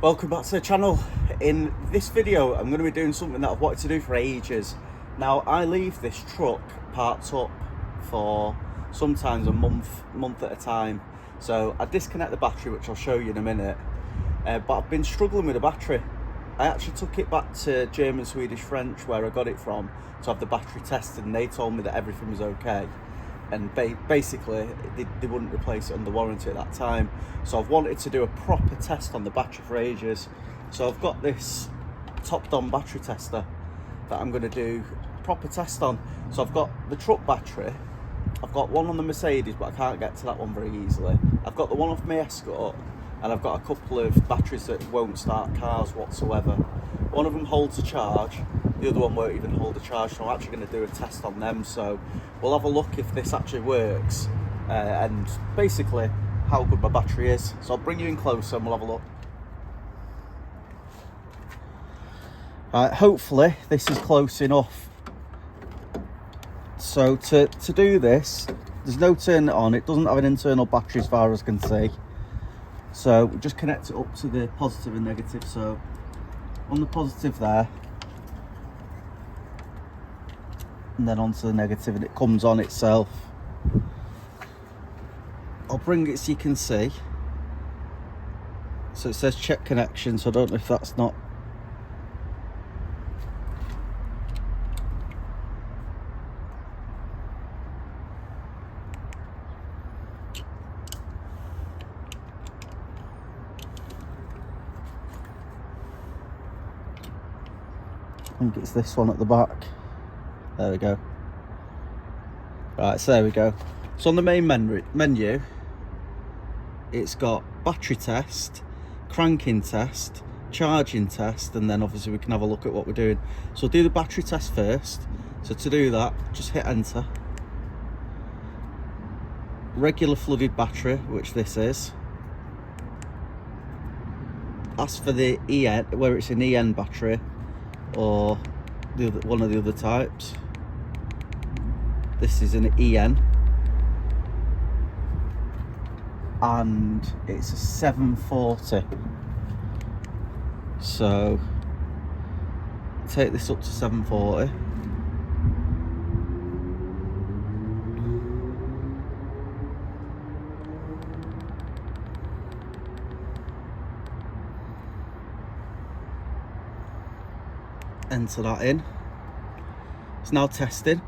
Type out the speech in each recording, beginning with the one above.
Welcome back to the channel. In this video I'm going to be doing something that I've wanted to do for ages. Now I leave this truck parked up for sometimes a month at a time, so I disconnect the battery, which I'll show you in a minute, but I've been struggling with the battery. I actually took it back to German, Swedish, French, where I got it from, to have the battery tested, and they told me that everything was okay. And basically they wouldn't replace it under warranty at that time. So I've wanted to do a proper test on the battery for ages. So I've got this Topdon battery tester that I'm going to do a proper test on. So I've got the truck battery, I've got one on the Mercedes, but I can't get to that one very easily. I've got the one off my Escort, and I've got a couple of batteries that won't start cars whatsoever. One of them holds a charge, the other one won't even hold a charge, so I'm actually going to do a test on them. So we'll have a look if this actually works, and basically how good my battery is. So I'll bring you in closer and we'll have a look. Right, hopefully this is close enough. So to do this, there's no turn it on, it doesn't have an internal battery as far as I can see. So we just connect it up to the positive and negative. So on the positive there, and then onto the negative, and it comes on itself. I'll bring it so you can see. So it says check connection, so I don't know if that's not. I think it's this one at the back. There we go. Right, so there we go. So on the main menu, it's got battery test, cranking test, charging test, and then obviously we can have a look at what we're doing. So we'll do the battery test first. So to do that, just hit enter. Regular flooded battery, which this is. Ask for the EN, where it's an EN battery, or one of the other types. This is an EN, and it's a 740. So take this up to 740. Enter that in. It's now testing.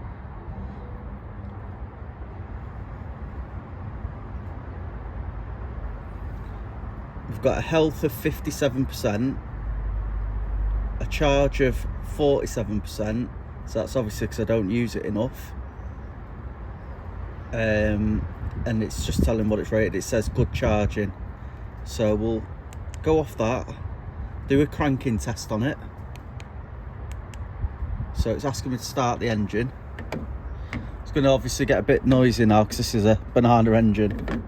We've got a health of 57%, a charge of 47%, so that's obviously because I don't use it enough, and it's just telling what it's rated. It says good charging, so we'll go off that, do a cranking test on it. So it's asking me to start the engine. It's going to obviously get a bit noisy now because this is a banana engine.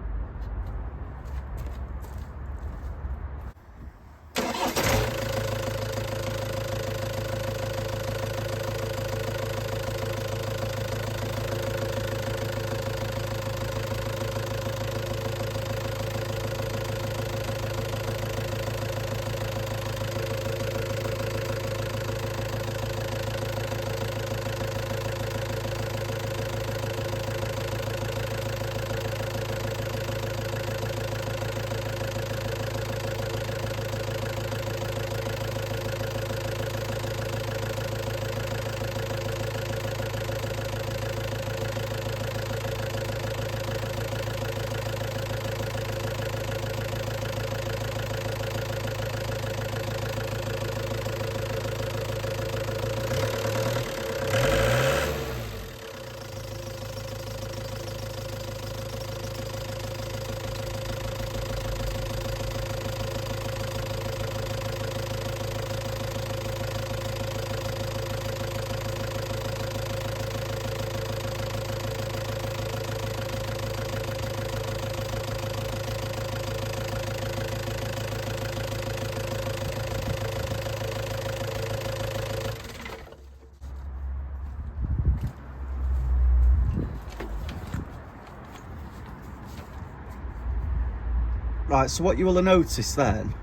Right, so what you will have noticed then,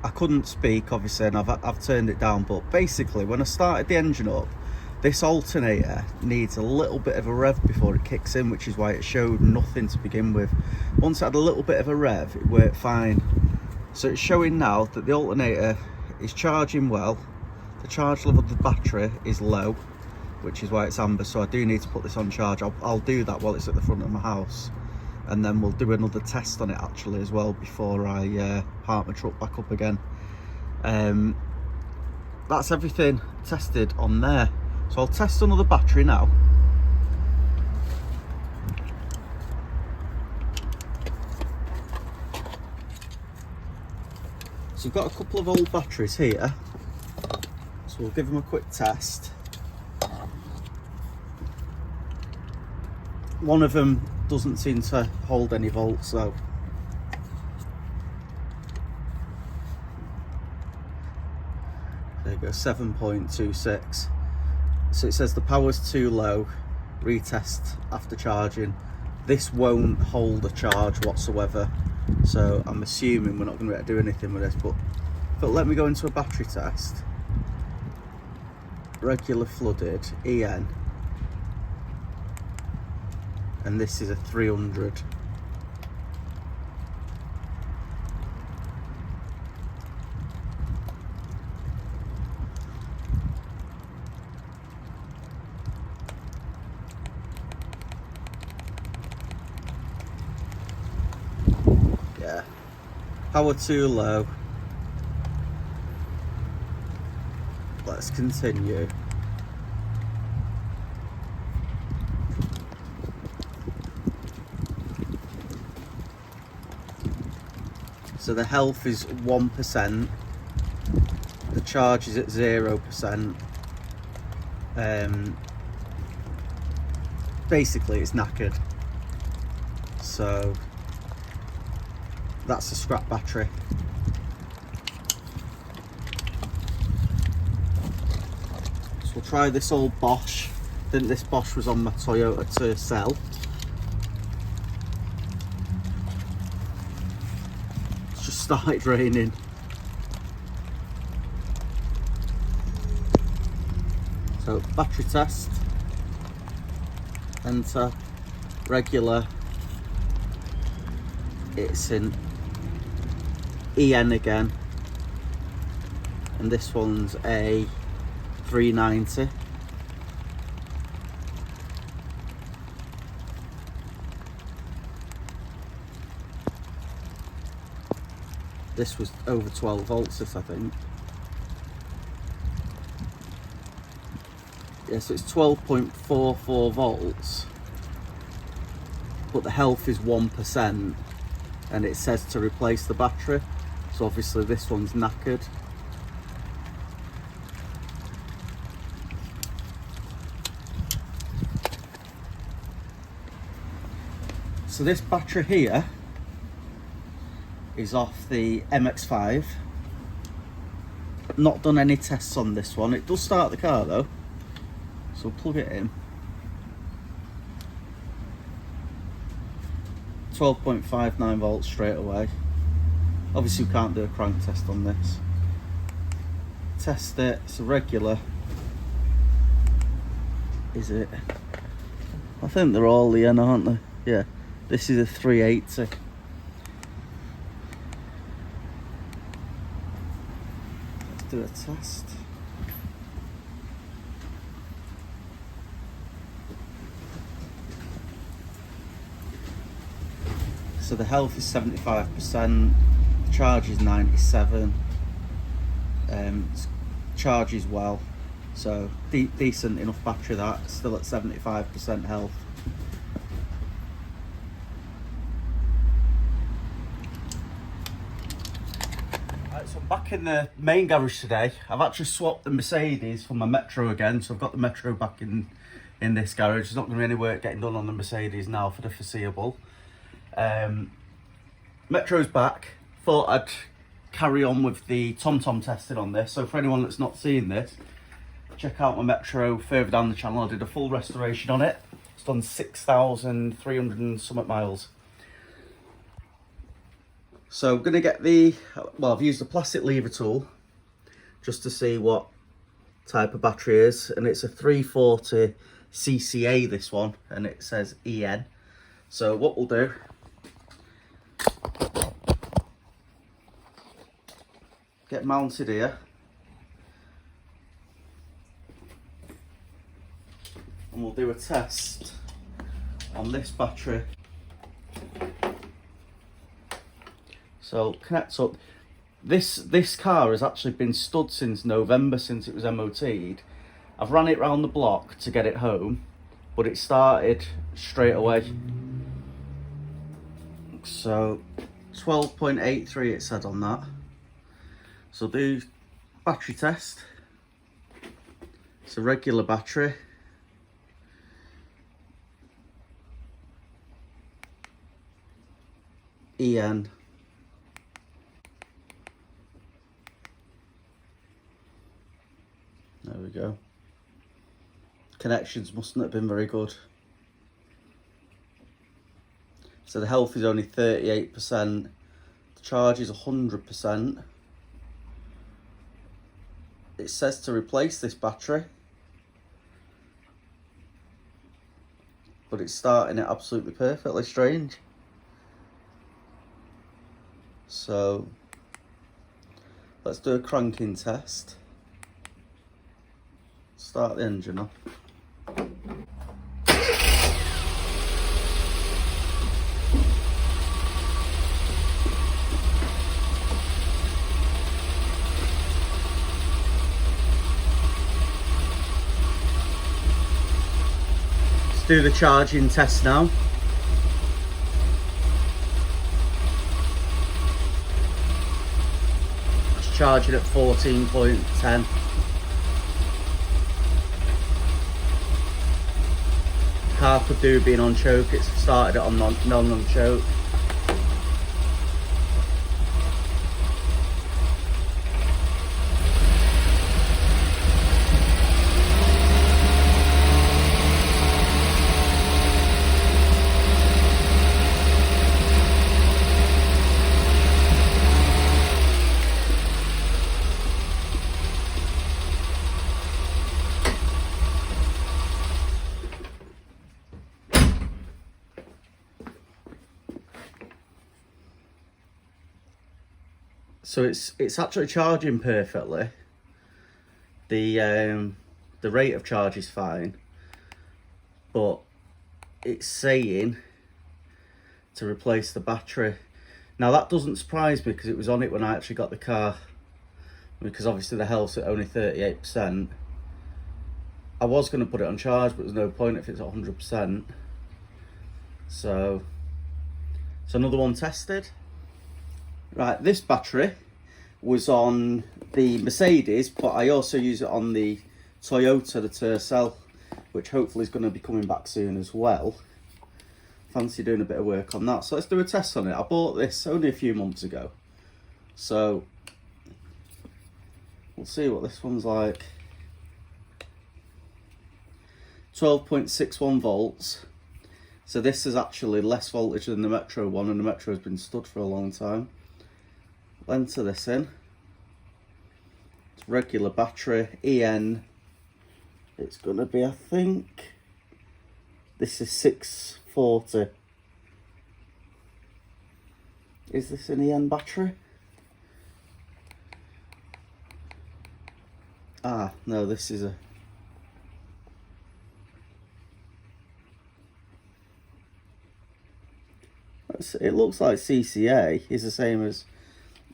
I couldn't speak obviously, and I've turned it down, but basically when I started the engine up, this alternator needs a little bit of a rev before it kicks in, which is why it showed nothing to begin with. Once it had a little bit of a rev, it worked fine. So it's showing now that the alternator is charging well. The charge level of the battery is low, which is why it's amber, so I do need to put this on charge. I'll do that while it's at the front of my house, and then we'll do another test on it actually as well before I park my truck back up again. That's everything tested on there, so I'll test another battery now. So we've got a couple of old batteries here, so we'll give them a quick test. One of them doesn't seem to hold any volts though. There you go, 7.26. So it says the power's too low, retest after charging. This won't hold a charge whatsoever, so I'm assuming we're not going to be able to do anything with this, but let me go into a battery test. Regular flooded, EN. And this is a 300. Yeah, power too low. Let's continue. So the health is 1%, the charge is at 0%. Basically it's knackered. So that's a scrap battery. So we'll try this old Bosch. I think this Bosch was on my Toyota to sell. Started raining. So battery test, enter, regular, it's in EN again, and this one's a 390. This was over 12 volts, this I think. Yeah, so it's 12.44 volts, but the health is 1%, and it says to replace the battery. So obviously this one's knackered. So this battery here is off the MX-5. Not done any tests on this one. It does start the car though, so plug it in. 12.59 volts straight away. Obviously we can't do a crank test on this. Test it, it's a regular. Is it? I think they're all EN, aren't they? Yeah, this is a 380. Do a test. So the health is 75%, charge is 97, charges well, so decent enough battery, that still at 75% health. So I'm back in the main garage today. I've actually swapped the Mercedes for my Metro again, so I've got the Metro back in this garage. There's not going to be any work getting done on the Mercedes now for the foreseeable. Metro's back. Thought I'd carry on with the Tom testing on this. So for anyone that's not seen this, check out my Metro further down the channel. I did a full restoration on it. It's done 6,300 and something miles. So I'm going to get I've used the plastic lever tool just to see what type of battery is, and it's a 340 CCA, this one, and it says EN. So what we'll do, get mounted here, and we'll do a test on this battery. So connect up. This car has actually been stood since November, since it was MOT'd. I've ran it round the block to get it home, but it started straight away. So 12.83 it said on that. So do battery test. It's a regular battery. EN. There we go. Connections mustn't have been very good. So the health is only 38%. The charge is 100%. It says to replace this battery, but it's starting it absolutely perfectly. Strange. So let's do a cranking test. Start the engine up. Let's do the charging test now. It's charging at 14.10. Car could do being on choke. It's started it on non-choke. So it's actually charging perfectly. The rate of charge is fine, but it's saying to replace the battery. Now that doesn't surprise me because it was on it when I actually got the car, because obviously the health's at only 38%. I was going to put it on charge, but there's no point if it's at 100%. So it's another one tested. Right, this battery was on the Mercedes, but I also use it on the Toyota, the Tercel, which hopefully is going to be coming back soon as well. Fancy doing a bit of work on that. So let's do a test on it. I bought this only a few months ago, so we'll see what this one's like. 12.61 volts. So this is actually less voltage than the Metro one, and the Metro has been stood for a long time. Enter this in. It's regular battery, EN. It's going to be, I think, this is 640. Is this an EN battery? Ah, no, this is a... It looks like CCA is the same as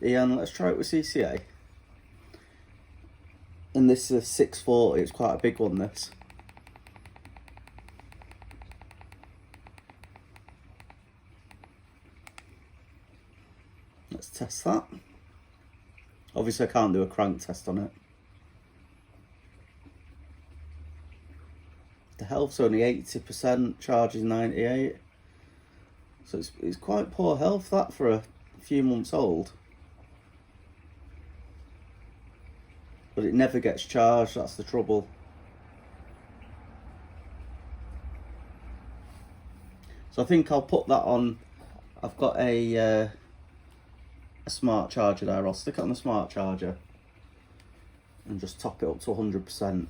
EN. Let's try it with CCA. And this is a 640, it's quite a big one, this. Let's test that. Obviously I can't do a crank test on it. The health's only 80%, charge is 98. So it's quite poor health, that, for a few months old. But it never gets charged, that's the trouble. So I think I'll put that on. I've got a a smart charger there. I'll stick it on the smart charger and just top it up to 100%.